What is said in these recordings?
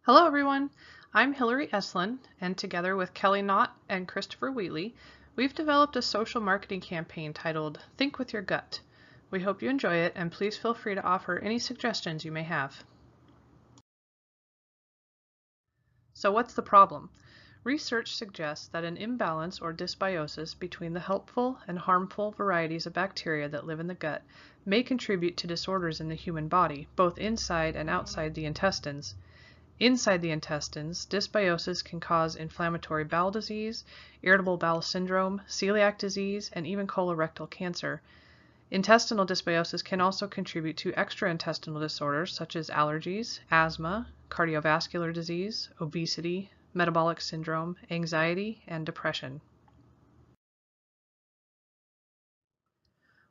Hello everyone, I'm Hillary Eslin, and together with Kelly Knott and Christopher Wheatley, we've developed a social marketing campaign titled Think with Your Gut. We hope you enjoy it, and please feel free to offer any suggestions you may have. So what's the problem? Research suggests that an imbalance or dysbiosis between the helpful and harmful varieties of bacteria that live in the gut may contribute to disorders in the human body, both inside and outside the intestines. Inside the intestines, dysbiosis can cause inflammatory bowel disease, irritable bowel syndrome, celiac disease, and even colorectal cancer. Intestinal dysbiosis can also contribute to extraintestinal disorders such as allergies, asthma, cardiovascular disease, obesity, metabolic syndrome, anxiety, and depression.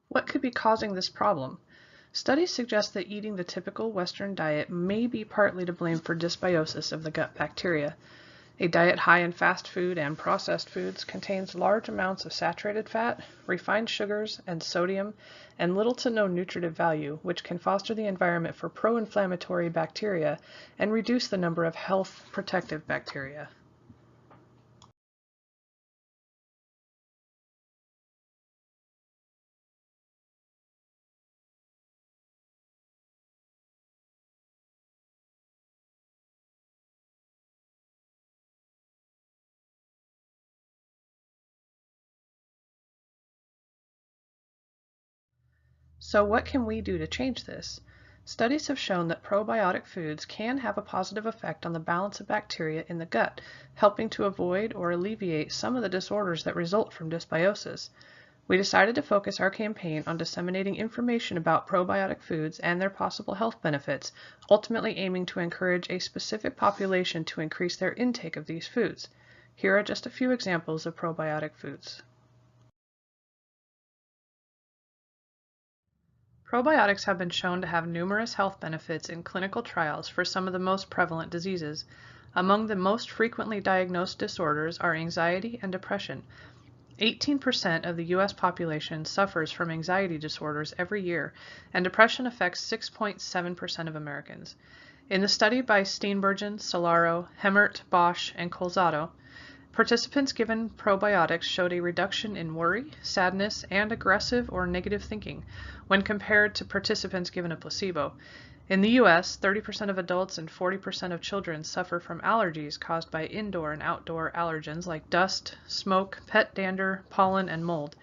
What could be causing this problem? Studies suggest that eating the typical Western diet may be partly to blame for dysbiosis of the gut bacteria. A diet high in fast food and processed foods contains large amounts of saturated fat, refined sugars, and sodium, and little to no nutritive value, which can foster the environment for pro-inflammatory bacteria and reduce the number of health protective bacteria. So what can we do to change this? Studies have shown that probiotic foods can have a positive effect on the balance of bacteria in the gut, helping to avoid or alleviate some of the disorders that result from dysbiosis. We decided to focus our campaign on disseminating information about probiotic foods and their possible health benefits, ultimately aiming to encourage a specific population to increase their intake of these foods. Here are just a few examples of probiotic foods. Probiotics have been shown to have numerous health benefits in clinical trials for some of the most prevalent diseases. Among the most frequently diagnosed disorders are anxiety and depression. 18% of the U.S. population suffers from anxiety disorders every year, and depression affects 6.7% of Americans. In the study by Steenburgen, Solaro, Hemmert, Bosch, and Colzado, participants given probiotics showed a reduction in worry, sadness, and aggressive or negative thinking when compared to participants given a placebo. In the U.S., 30% of adults and 40% of children suffer from allergies caused by indoor and outdoor allergens like dust, smoke, pet dander, pollen, and mold.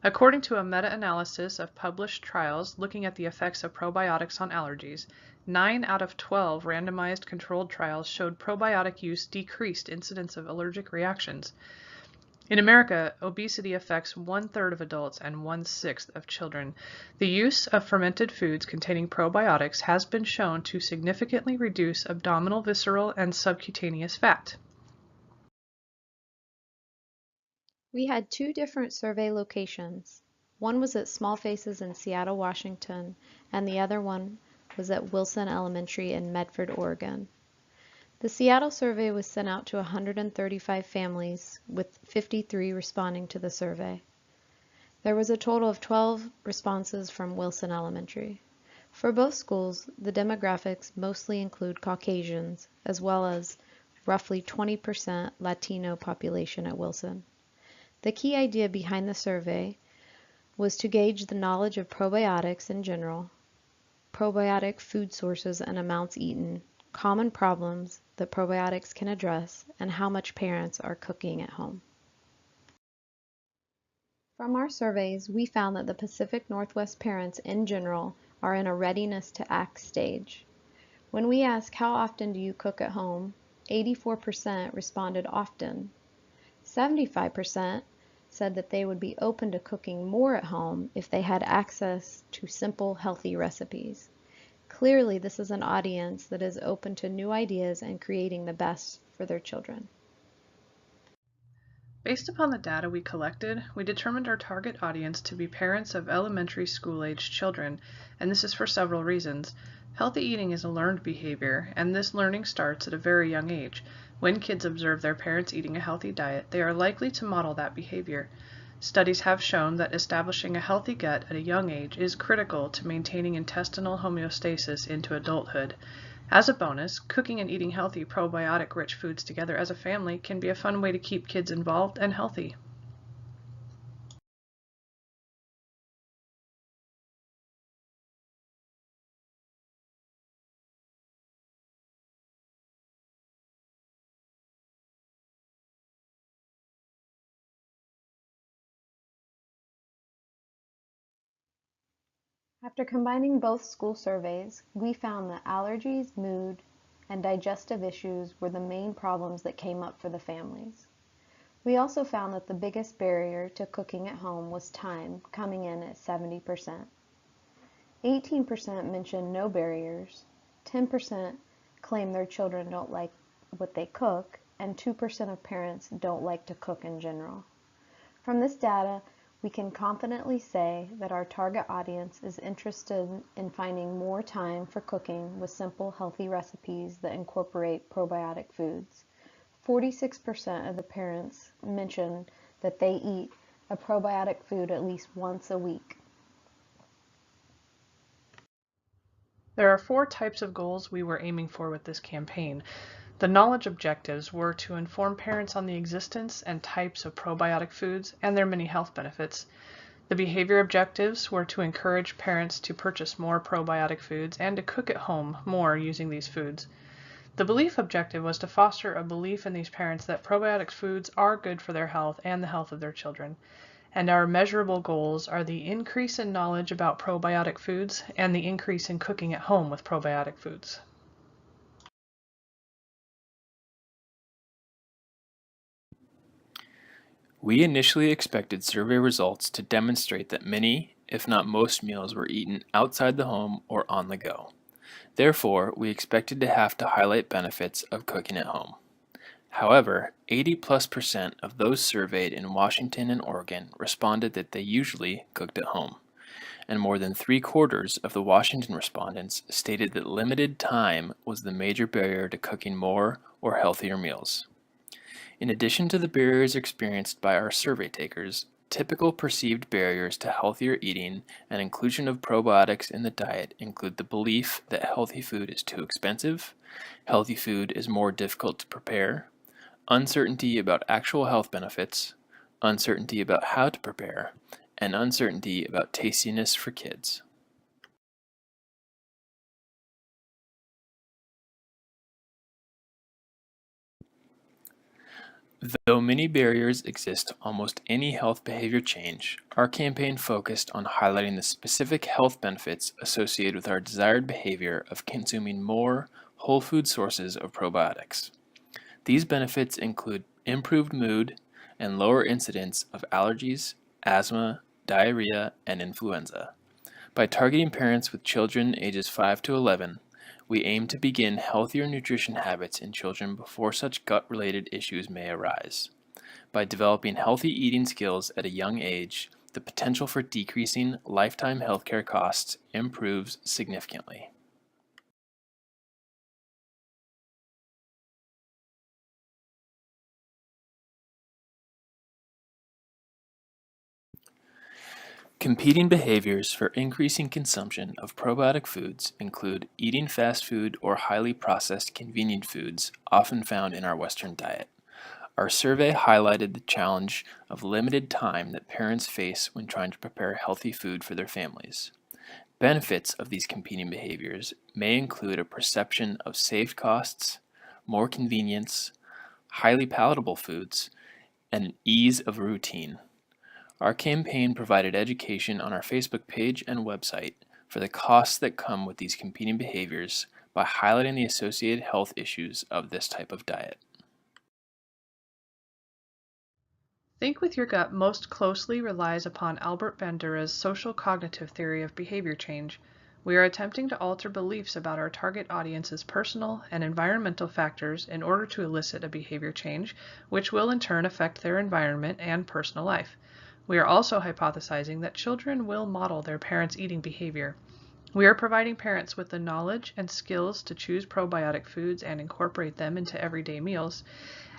According to a meta-analysis of published trials looking at the effects of probiotics on allergies, 9 out of 12 randomized controlled trials showed probiotic use decreased incidence of allergic reactions. In America, obesity affects 1/3 of adults and 1/6 of children. The use of fermented foods containing probiotics has been shown to significantly reduce abdominal, visceral, and subcutaneous fat. We had two different survey locations. One was at Small Faces in Seattle, Washington, and the other one was at Wilson Elementary in Medford, Oregon. The Seattle survey was sent out to 135 families, with 53 responding to the survey. There was a total of 12 responses from Wilson Elementary. For both schools, the demographics mostly include Caucasians, as well as roughly 20% Latino population at Wilson. The key idea behind the survey was to gauge the knowledge of probiotics in general, probiotic food sources and amounts eaten, common problems that probiotics can address, and how much parents are cooking at home. From our surveys, we found that the Pacific Northwest parents in general are in a readiness to act stage. When we ask how often do you cook at home, 84% responded often. 75% said that they would be open to cooking more at home if they had access to simple, healthy recipes. Clearly, this is an audience that is open to new ideas and creating the best for their children. Based upon the data we collected, we determined our target audience to be parents of elementary school-aged children, and this is for several reasons. Healthy eating is a learned behavior, and this learning starts at a very young age. When kids observe their parents eating a healthy diet, they are likely to model that behavior. Studies have shown that establishing a healthy gut at a young age is critical to maintaining intestinal homeostasis into adulthood. As a bonus, cooking and eating healthy probiotic-rich foods together as a family can be a fun way to keep kids involved and healthy. After combining both school surveys, we found that allergies, mood, and digestive issues were the main problems that came up for the families. We also found that the biggest barrier to cooking at home was time, coming in at 70%. 18% mentioned no barriers, 10% claim their children don't like what they cook, and 2% of parents don't like to cook in general. From this data, we can confidently say that our target audience is interested in finding more time for cooking with simple, healthy recipes that incorporate probiotic foods. 46% of the parents mentioned that they eat a probiotic food at least once a week. There are 4 types of goals we were aiming for with this campaign. The knowledge objectives were to inform parents on the existence and types of probiotic foods and their many health benefits. The behavior objectives were to encourage parents to purchase more probiotic foods and to cook at home more using these foods. The belief objective was to foster a belief in these parents that probiotic foods are good for their health and the health of their children. And our measurable goals are the increase in knowledge about probiotic foods and the increase in cooking at home with probiotic foods. We initially expected survey results to demonstrate that many, if not most meals were eaten outside the home or on the go. Therefore, we expected to have to highlight benefits of cooking at home. However, 80+% of those surveyed in Washington and Oregon responded that they usually cooked at home, and more than 3/4 of the Washington respondents stated that limited time was the major barrier to cooking more or healthier meals. In addition to the barriers experienced by our survey takers, typical perceived barriers to healthier eating and inclusion of probiotics in the diet include the belief that healthy food is too expensive, healthy food is more difficult to prepare, uncertainty about actual health benefits, uncertainty about how to prepare, and uncertainty about tastiness for kids. Though many barriers exist to almost any health behavior change, our campaign focused on highlighting the specific health benefits associated with our desired behavior of consuming more whole food sources of probiotics. These benefits include improved mood and lower incidence of allergies, asthma, diarrhea, and influenza. By targeting parents with children ages 5 to 11, we aim to begin healthier nutrition habits in children before such gut-related issues may arise. By developing healthy eating skills at a young age, the potential for decreasing lifetime healthcare costs improves significantly. Competing behaviors for increasing consumption of probiotic foods include eating fast food or highly processed convenient foods often found in our Western diet. Our survey highlighted the challenge of limited time that parents face when trying to prepare healthy food for their families. Benefits of these competing behaviors may include a perception of saved costs, more convenience, highly palatable foods, and an ease of routine. Our campaign provided education on our Facebook page and website for the costs that come with these competing behaviors by highlighting the associated health issues of this type of diet. Think with Your Gut most closely relies upon Albert Bandura's social cognitive theory of behavior change. We are attempting to alter beliefs about our target audience's personal and environmental factors in order to elicit a behavior change, which will in turn affect their environment and personal life. We are also hypothesizing that children will model their parents' eating behavior. We are providing parents with the knowledge and skills to choose probiotic foods and incorporate them into everyday meals.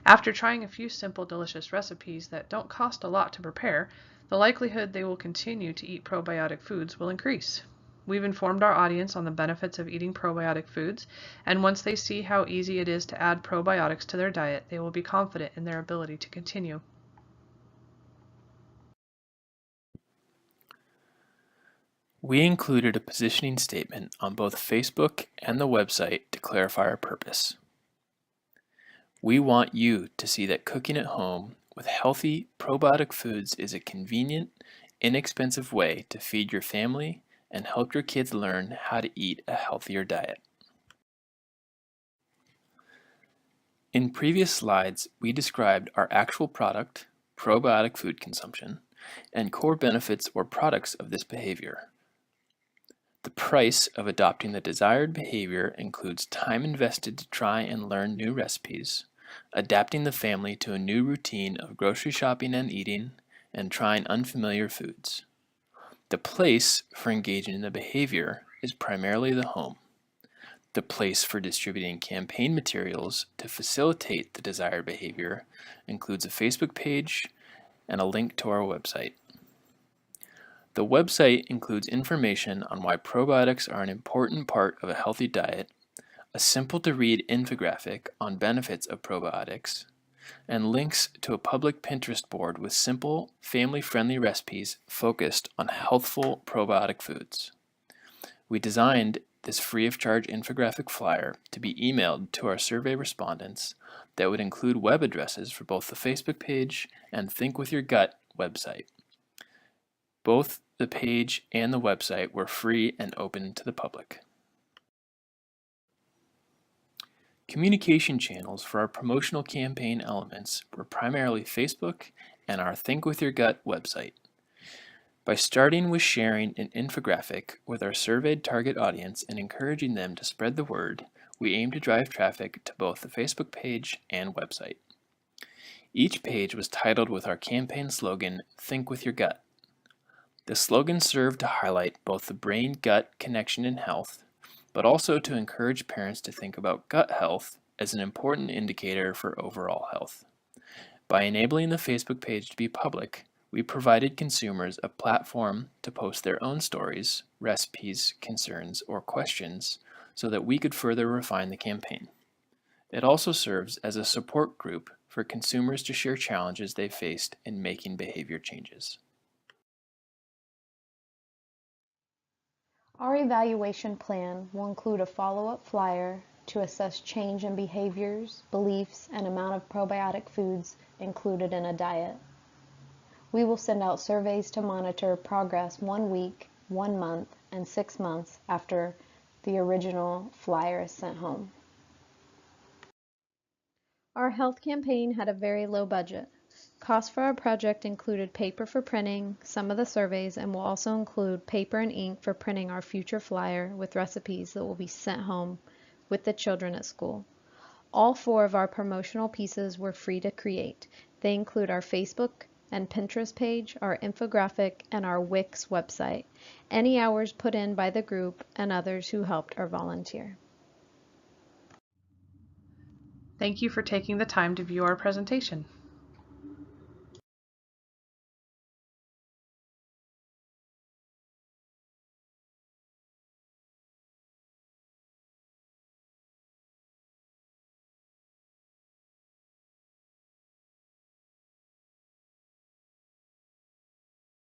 After trying a few simple, delicious recipes that don't cost a lot to prepare, the likelihood they will continue to eat probiotic foods will increase. We've informed our audience on the benefits of eating probiotic foods, and once they see how easy it is to add probiotics to their diet, they will be confident in their ability to continue. We included a positioning statement on both Facebook and the website to clarify our purpose. We want you to see that cooking at home with healthy probiotic foods is a convenient, inexpensive way to feed your family and help your kids learn how to eat a healthier diet. In previous slides, we described our actual product, probiotic food consumption, and core benefits or products of this behavior. The price of adopting the desired behavior includes time invested to try and learn new recipes, adapting the family to a new routine of grocery shopping and eating, and trying unfamiliar foods. The place for engaging in the behavior is primarily the home. The place for distributing campaign materials to facilitate the desired behavior includes a Facebook page and a link to our website. The website includes information on why probiotics are an important part of a healthy diet, a simple-to-read infographic on benefits of probiotics, and links to a public Pinterest board with simple, family-friendly recipes focused on healthful probiotic foods. We designed this free-of-charge infographic flyer to be emailed to our survey respondents that would include web addresses for both the Facebook page and Think With Your Gut website. Both the page and the website were free and open to the public. Communication channels for our promotional campaign elements were primarily Facebook and our Think With Your Gut website. By starting with sharing an infographic with our surveyed target audience and encouraging them to spread the word, we aim to drive traffic to both the Facebook page and website. Each page was titled with our campaign slogan, Think With Your Gut. The slogan served to highlight both the brain-gut connection in health, but also to encourage parents to think about gut health as an important indicator for overall health. By enabling the Facebook page to be public, we provided consumers a platform to post their own stories, recipes, concerns, or questions so that we could further refine the campaign. It also serves as a support group for consumers to share challenges they faced in making behavior changes. Our evaluation plan will include a follow-up flyer to assess change in behaviors, beliefs, and amount of probiotic foods included in a diet. We will send out surveys to monitor progress 1 week, 1 month, and 6 months after the original flyer is sent home. Our health campaign had a very low budget. Costs for our project included paper for printing some of the surveys and will also include paper and ink for printing our future flyer with recipes that will be sent home with the children at school. All 4 of our promotional pieces were free to create. They include our Facebook and Pinterest page, our infographic, and our Wix website. Any hours put in by the group and others who helped or volunteer. Thank you for taking the time to view our presentation.